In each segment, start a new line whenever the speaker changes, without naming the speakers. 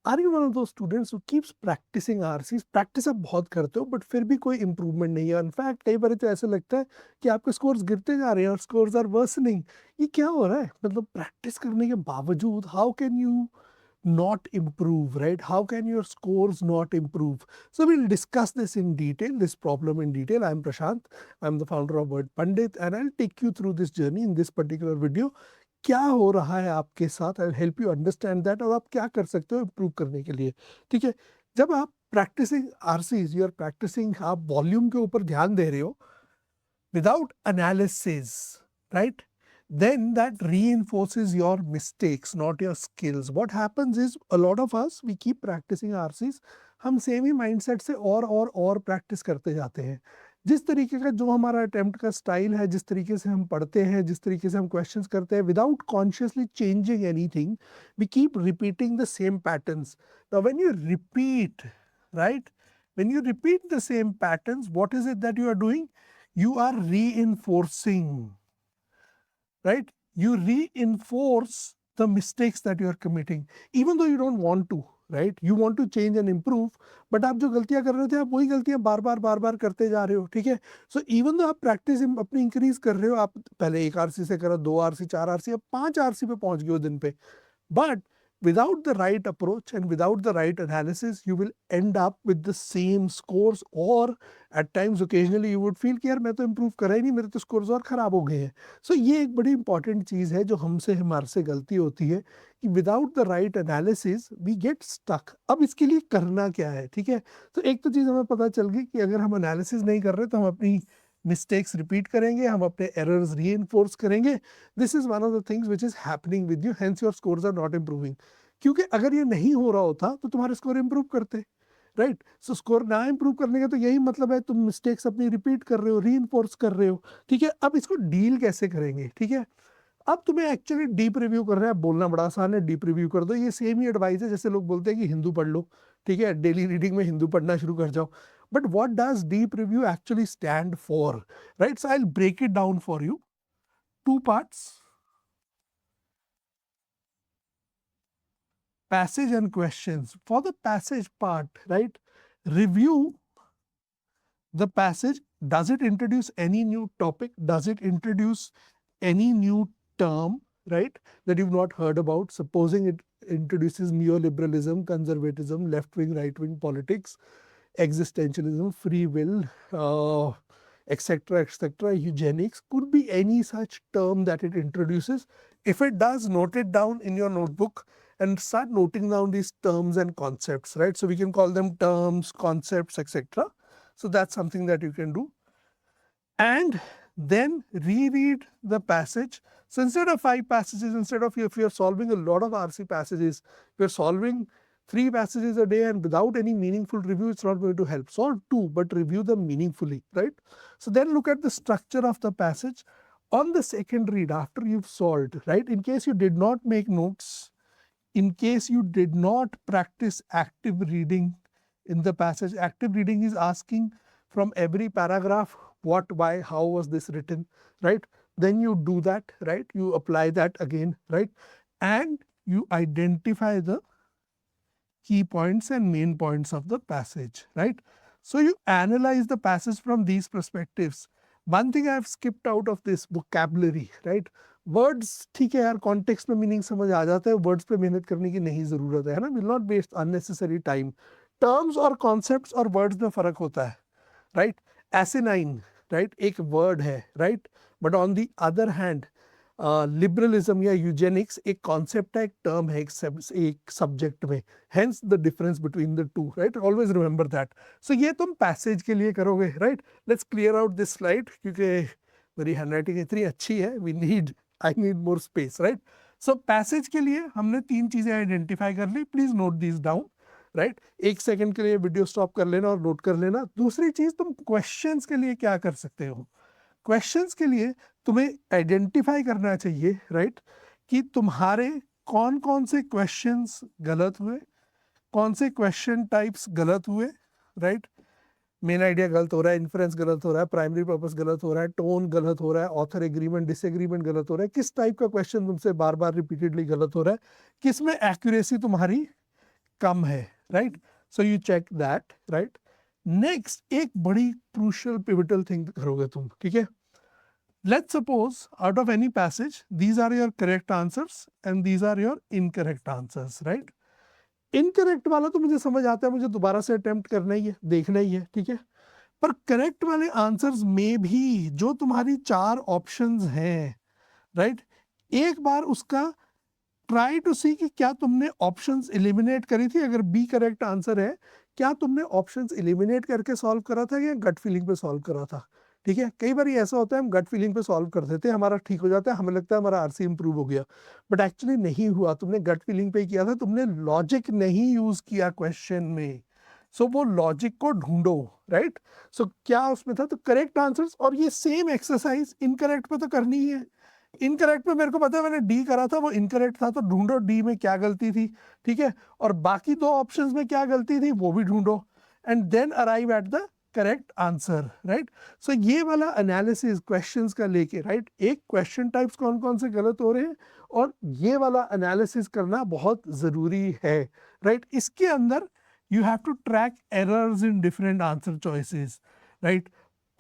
Are you one of those students who keeps practising RCs? Practice आप बहुत करते हो बट फिर भी कोई इंप्रूवमेंट नहीं है। इनफैक्ट कई बार तो ऐसा लगता है कि आपके स्कोर्स गिरते जा रहे हैं और स्कोर्स आर वर्सनिंग। ये क्या हो रहा है? मतलब प्रैक्टिस करने के बावजूद how can you not improve, right? How can your scores not improve? So we'll discuss this in detail, this problem in detail. I'm Prashant. I'm the founder of Word Pandit, and I'll take you through this journey in this particular video. क्या हो रहा है आपके साथ? I'll help you understand that और आप क्या कर सकते हो इम्प्रूव करने के लिए। ठीक है, जब आप practising RCs, you are practising, आप वॉल्यूम के ऊपर ध्यान दे रहे हो without analysis, right? Then that reinforces your mistakes, not your skills. What happens is a lot of us, we keep practicing RCs. हम सेम ही माइंडसेट से और प्रैक्टिस करते जाते हैं। जिस तरीके का जो हमारा अटेम्प्ट का स्टाइल है, जिस तरीके से हम पढ़ते हैं, जिस तरीके से हम क्वेश्चंस करते हैं, without consciously changing anything, we keep repeating the same patterns. Now when you repeat, right, when you repeat the same patterns, what is it that you are doing? You are reinforcing, right? You reinforce the mistakes that you are committing, even though you don't want to, right? You want to change and improve, but आप जो गलतियां कर रहे थे, आप वही गलतियां बार बार करते जा रहे हो। ठीक है, सो इवन दो आप प्रैक्टिस अपनी इंक्रीज कर रहे हो, आप पहले 1 आरसी से करो, 2 आरसी, 4 आरसी, अब 5 आरसी पे पहुंच गए हो दिन पे, but without the right approach and without the right analysis, you will end up with the same scores, or at times occasionally you would feel कि यार मैं तो improve करा ही नहीं, मेरे तो scores और खराब हो गए हैं। So ये एक बड़ी important चीज़ है जो हमारे से गलती होती है कि without the right analysis we get stuck। अब इसके लिए करना क्या है? ठीक है, तो एक तो चीज़ हमें पता चल गई कि अगर हम analysis नहीं कर रहे तो हम अपनी मिस्टेक्स रिपीट करेंगे, हम अपने एरर्स रीइंफोर्स करेंगे। This is one of the things which is happening with you, hence your scores are not improving. क्योंकि अगर ये नहीं हो रहा होता तो तुम्हारे स्कोर इंप्रूव करते, राइट? सो स्कोर ना इंप्रूव करने का तो यही मतलब है, तुम मिस्टेक्स अपनी रिपीट कर रहे हो, रीइंफोर्स कर रहे हो। ठीक है, अब इसको डील कैसे करेंगे? ठीक है, अब तुम्हें एक्चुअली डीप रिव्यू करना है, बोलना बड़ा आसान है, डीप रिव्यू कर दो। ये सेम ही एडवाइस है जैसे लोग बोलते हैं कि हिंदू पढ़ लो। ठीक है, डेली रीडिंग में हिंदू पढ़ना शुरू कर जाओ। But what does deep review actually stand for, right? So I will break it down for you, two parts, passage and questions. For the passage part, right, review the passage. Does it introduce any new topic? Does it introduce any new term, right, that you've not heard about? Supposing it introduces neoliberalism, conservatism, left-wing, right-wing politics, existentialism, free will, etc., eugenics, could be any such term that it introduces. If it does, note it down in your notebook and start noting down these terms and concepts, right? So we can call them terms, concepts, etc. So that's something that you can do. And then reread the passage. So instead of 5 passages, instead of, if you're solving a lot of RC passages, you're solving 3 passages a day and without any meaningful review, it's not going to help. Solve 2, but review them meaningfully, right? So then look at the structure of the passage. On the second read, after you've solved, right, in case you did not make notes, in case you did not practice active reading in the passage, active reading is asking from every paragraph, what, why, how was this written, right? Then you do that, right? You apply that again, right? And you identify the key points and main points of the passage, right? So you analyze the passage from these perspectives. One thing I have skipped out of this, vocabulary, right? Words ठीक है यार, context में meaning समझ आ जाता है, words पे मेहनत करने की नहीं जरूरत है ना, will not waste unnecessary time. Terms और कॉन्सेप्ट्स और वर्ड्स में फर्क होता है, राइट? एसिनाइन, राइट, एक वर्ड है, right, but on the other hand liberalism या यूजेनिक्स एक कॉन्सेप्ट है, एक टर्म है, एक सब्जेक्ट में, hence the difference between the two, right? Always remember that. So ये तुम पैसेज के लिए करोगे, राइट? Let's clear out this slide, क्योंकि मेरी हैंडराइटिंग इतनी अच्छी है, I need more space, right? So passage के लिए हमने 3 चीजें आइडेंटिफाई कर ली, please note this down, right? 1 second के लिए वीडियो स्टॉप कर लेना और नोट कर लेना। दूसरी चीज, तुम क्वेश्चंस के लिए क्या कर सकते हो? क्वेश्चंस के लिए तुम्हें आइडेंटिफाई करना चाहिए, राइट, कि तुम्हारे कौन कौन से क्वेश्चंस गलत हुए, कौन से क्वेश्चन टाइप्स गलत हुए, राइट? मेन आइडिया गलत हो रहा है, इन्फ्रेंस गलत हो रहा है, प्राइमरी पर्पस गलत हो रहा है, टोन गलत हो रहा है, ऑथर एग्रीमेंट डिसएग्रीमेंट गलत हो रहा है। किस टाइप का क्वेश्चन तुमसे बार बार रिपीटेडली गलत हो रहा है? किस में एक्यूरेसी तुम्हारी कम है, right? So you check that, right? Next एक बड़ी क्रूशियल पिवटल थिंग करोगे तुम, ठीक है? Let's suppose out of any passage, these are your correct answers and these are your incorrect answers, right? Incorrect वाला तो मुझे समझ आता है, मुझे दोबारा से अटेम्प्ट करना ही है, देखना ही है, ठीक है? पर करेक्ट वाले आंसर्स में भी जो तुम्हारी 4 ऑप्शंस हैं, राइट? एक बार उसका ट्राई टू सी कि क्या तुमने ऑप्शंस एलिमिनेट करी थी। अगर बी करेक्ट आंसर है, क्या तुमने ऑप्शंस एलिमिनेट करके सॉल्व करा था या गट फीलिंग पे सॉल्व करा था, ठीक है? कई बार ऐसा होता है हम गट फीलिंग पे सॉल्व कर देते हैं, हमारा ठीक हो जाता है, हमें लगता है हमारा आरसी इंप्रूव हो गया, बट एक्चुअली नहीं हुआ। तुमने गट फीलिंग पे ही किया था, तुमने लॉजिक नहीं यूज किया क्वेश्चन में। सो वो लॉजिक को ढूंढो, राइट? सो क्या उसमें था? तो करेक्ट आंसर्स, और ये सेम एक्सरसाइज इनकरेक्ट पे तो करनी ही है। इनकरेक्ट पे मेरे को पता है, मैंने डी करा था, वो इनकरेक्ट था, तो ढूंढो डी में क्या गलती थी, ठीक है? और बाकी 2 ऑप्शंस में क्या गलती थी वो भी ढूंढो, and then arrive at the correct answer, right? So ये वाला एनालिसिस क्वेश्चंस का लेके, राइट, एक क्वेश्चन टाइप्स कौन कौन से गलत हो रहे हैं और ये वाला एनालिसिस करना बहुत जरूरी है, राइट? इसके अंदर you have to track errors in different answer choices, right?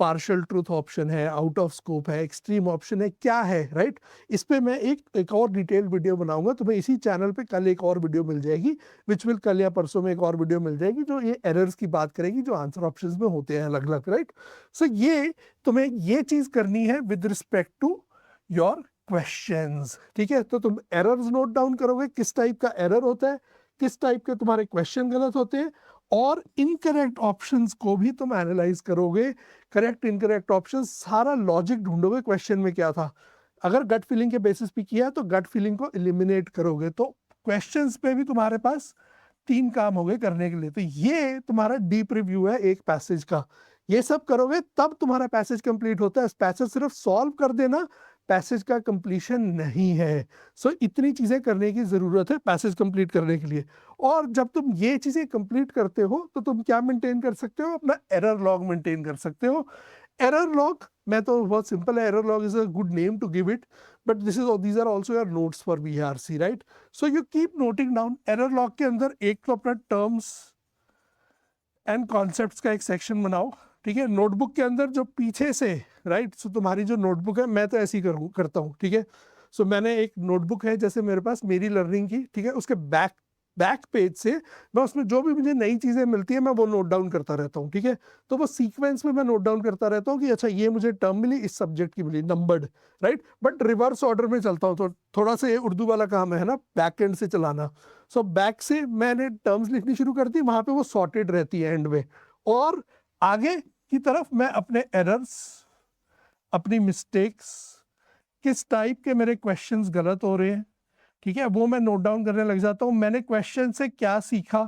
Partial truth option है, आउट ऑफ स्कोप है, एक्सट्रीम ऑप्शन है, क्या है, राइट? इस पे मैं एक और डिटेल वीडियो बनाऊंगा, तुम्हें इसी चैनल पे कल एक और वीडियो मिल जाएगी, विच विल कल या परसों में एक और वीडियो मिल जाएगी जो ये एरर्स की बात करेगी जो आंसर ऑप्शंस में होते हैं अलग अलग, राइट? सो ये तुम्हें ये चीज करनी है with respect to your questions, ठीक है? तो तुम एरर्स नोट डाउन करोगे, किस टाइप का एरर होता है, किस टाइप के तुम्हारे क्वेश्चन गलत होते हैं, और इनकरेक्ट ऑप्शंस को भी तुम एनालाइज करोगे। करेक्ट इनकरेक्ट ऑप्शंस, सारा लॉजिक ढूंढोगे क्वेश्चन में क्या था। अगर गट फीलिंग के बेसिस पे किया तो गट फीलिंग को एलिमिनेट करोगे। तो क्वेश्चंस पे भी तुम्हारे पास 3 काम हो गए करने के लिए। तो ये तुम्हारा डीप रिव्यू है एक पैसेज का। ये सब करोगे तब तुम्हारा पैसेज कंप्लीट होता है। पैसेज सिर्फ सॉल्व कर देना पैसेज का कंप्लीशन नहीं है। सो इतनी चीजें करने की जरूरत है पैसेज कंप्लीट करने के लिए। और जब तुम ये चीजें कंप्लीट करते हो तो तुम क्या मेंटेन कर सकते हो? अपना एरर लॉग मेंटेन कर सकते हो। एरर लॉग मैं तो बहुत सिंपल है, error log is a good name to give it, but these are also your notes for BRC, right? So you keep noting down. Error log के अंदर एक तो अपना टर्म्स एंड कॉन्सेप्ट्स का एक सेक्शन बनाओ, ठीक है? नोटबुक के अंदर जो पीछे से, राइट, सो तुम्हारी जो नोटबुक है, मैं तो ऐसी करता हूँ, ठीक है? सो मैंने एक नोटबुक है जैसे मेरे पास मेरी लर्निंग की, ठीक है? उसके बैक पेज से मैं उसमें जो भी मुझे नई चीजें मिलती है मैं वो नोट डाउन करता रहता हूँ, ठीक है? तो वो सीक्वेंस में मैं नोट डाउन करता रहता हूँ कि अच्छा ये मुझे टर्म मिली, इस सब्जेक्ट की मिली, numbered, right? But reverse order में चलता हूँ। तो थोड़ा सा ये उर्दू वाला काम है ना, बैक एंड से चलाना। सो बैक से मैंने टर्म्स लिखनी शुरू कर दी, वहां पे वो सॉर्टेड रहती है एंड में, और आगे की तरफ मैं अपने एरर्स, अपनी मिस्टेक्स, किस टाइप के मेरे क्वेश्चंस गलत हो रहे हैं, ठीक है, वो मैं नोट डाउन करने लग जाता हूँ। मैंने क्वेश्चन से क्या सीखा,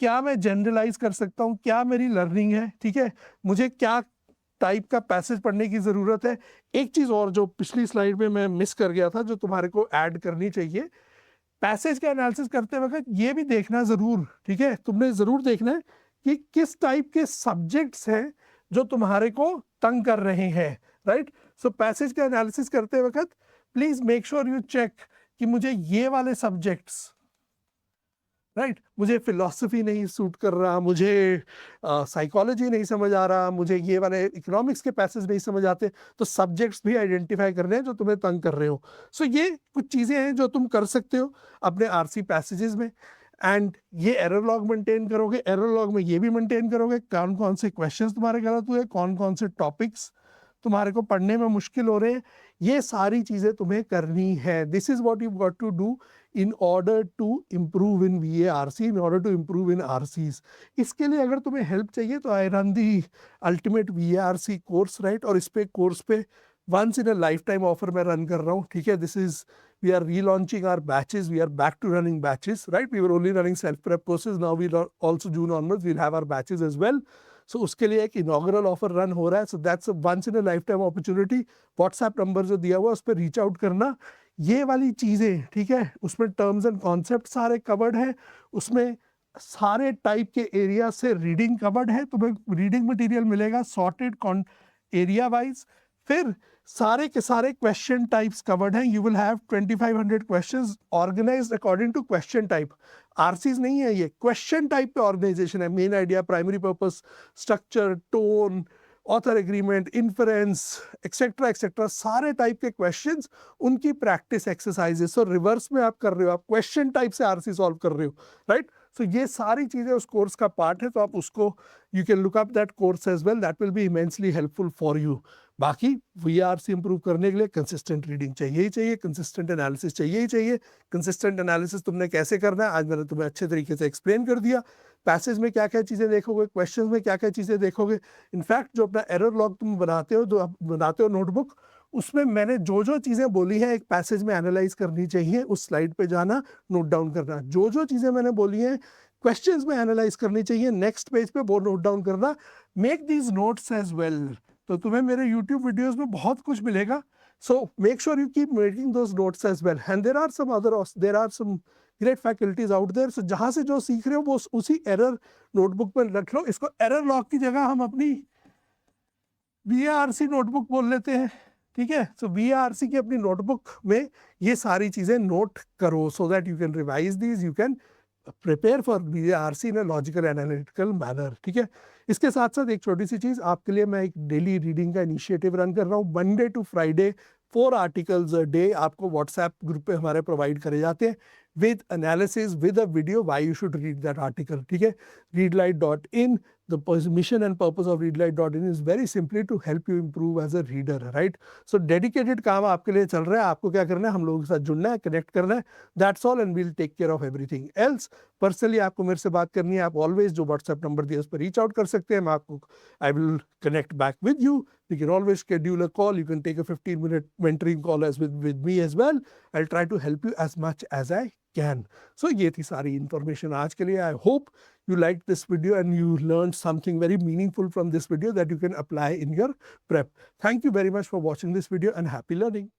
क्या मैं जनरलाइज कर सकता हूँ, क्या मेरी लर्निंग है, ठीक है, मुझे क्या टाइप का पैसेज पढ़ने की जरूरत है। एक चीज और जो पिछली स्लाइड में मैं मिस कर गया था, जो तुम्हारे को ऐड करनी चाहिए, पैसेज का एनालिसिस करते वक्त ये भी देखना जरूर, ठीक है, तुमने जरूर देखना है कि किस टाइप के सब्जेक्ट्स हैं जो तुम्हारे को तंग कर रहे हैं, राइट? सो पैसेज का एनालिसिस करते वक्त please make sure you check कि मुझे ये वाले सब्जेक्ट्स, राइट, मुझे फिलॉसफी नहीं सूट कर रहा, मुझे साइकोलॉजी नहीं समझ आ रहा, मुझे ये वाले इकोनॉमिक्स के पैसेज नहीं समझ आते, तो सब्जेक्ट्स भी आइडेंटिफाई करने हैं जो तुम्हें तंग कर रहे हो। सो ये कुछ चीजें हैं जो तुम कर सकते हो अपने आरसी पैसेजेस में। एंड ये एरर लॉग मेंटेन करोगे, एरर लॉग में ये भी मेंटेन करोगे कौन कौन से क्वेश्चंस तुम्हारे गलत हुए, कौन कौन से टॉपिक्स तुम्हारे को पढ़ने में मुश्किल हो रहे हैं। ये सारी चीजें तुम्हें करनी है। This is what you got to do in order to improve in VARC, in order to improve in RCs. इसके लिए अगर तुम्हें हेल्प चाहिए तो I run the ultimate VARC course, right? और इस पे कोर्स पे once in a life time offer मैं रन कर रहा हूँ, ठीक है? This is we are relaunching our batches, we are back to running batches, right? We were only running self prep courses, now we also June onwards will have our batches as well. So उसके लिए एक inaugural offer run हो रहा है। So that's once in a life time opportunity. WhatsApp number जो दिया हुआ है उस पर रीच आउट करना। ये वाली चीजें, ठीक है, उसमें टर्म्स एंड कॉन्सेप्ट सारे कवर्ड है, उसमें सारे टाइप के एरिया से रीडिंग कवर्ड है। तुम्हें रीडिंग मटेरियल मिलेगा सॉर्टेड एरिया वाइज। फिर सारे के सारे क्वेश्चन टाइप्स कवर्ड हैं। You will have 2500 questions organised according to question type. RCs नहीं है, ये क्वेश्चन टाइप पे ऑर्गेनाइजेशन है। Main idea, primary purpose, structure, tone, author agreement, inference, etcetera etcetera, सारे टाइप के क्वेश्चंस, उनकी प्रैक्टिस एक्सरसाइजेस। सो रिवर्स में आप कर रहे हो, आप क्वेश्चन टाइप से आरसी सॉल्व कर रहे हो, राइट। सो ये सारी चीजें उस कोर्स का पार्ट है, तो आप उसको you can look up that course as well, that will be immensely helpful for you. बाकी वीआरसी इंप्रूव करने के लिए कंसिस्टेंट रीडिंग चाहिए ही चाहिए, कंसिस्टेंट एनालिसिस चाहिए ही चाहिए। कंसिस्टेंट एनालिसिस तुमने कैसे करना है आज मैंने तुम्हें अच्छे तरीके से एक्सप्लेन कर दिया। पैसेज में क्या क्या चीज़ें देखोगे, क्वेश्चंस में क्या क्या चीज़ें देखोगे। इनफैक्ट जो अपना एरर लॉग तुम बनाते हो, जो आप बनाते हो नोटबुक, उसमें मैंने जो जो चीज़ें बोली हैं एक पैसेज में एनालाइज करनी चाहिए, उस स्लाइड पे जाना, नोट डाउन करना। जो जो चीज़ें मैंने बोली हैं क्वेश्चंस में एनालाइज करनी चाहिए, नेक्स्ट पेज पे वो नोट डाउन करना। Make these notes as well. तो तुम्हें मेरे YouTube वीडियोस में बहुत कुछ मिलेगा, so make sure you keep making those notes as well, and there are some great faculties out there, so जहाँ से जो सीख रहे हो वो उसी एरर नोटबुक पर रख लो। इसको एरर लॉग की जगह हम अपनी VARC नोटबुक बोल लेते हैं, ठीक है। सो VARC की अपनी नोटबुक में ये सारी चीजें नोट करो, so that you can revise these, you can prepare for VARC in logical analytical manner, ठीक है। इसके साथ साथ एक छोटी सी चीज़ आपके लिए, मैं एक डेली रीडिंग का इनिशिएटिव रन कर रहा हूँ। Monday to Friday 4 articles a day आपको व्हाट्सएप ग्रुप पे हमारे प्रोवाइड करे जाते हैं, with analysis, with a video why you should read that article, ठीक है। readlight.in, the mission and purpose of readlight.in is very simply to help you improve as a reader, right? So dedicated काम आपके लिए चल रहा है, आपको क्या करना है, हम लोगों के साथ जुड़ना है, कनेक्ट करना है, that's all, and we'll take care of everything else। Personally आपको मेरे से बात करनी है, आप ऑलवेज जो व्हाट्सएप नंबर दिया उस पर रीच आउट कर सकते हैं, मैं आपको I will connect back with you. You can always schedule a call, you can take a 15-minute mentoring call as with me as well। I'll try to help you as much as I can। So ये थी सारी information आज के लिए। I hope you liked this video and you learned something very meaningful from this video that you can apply in your prep। Thank you very much for watching this video and happy learning।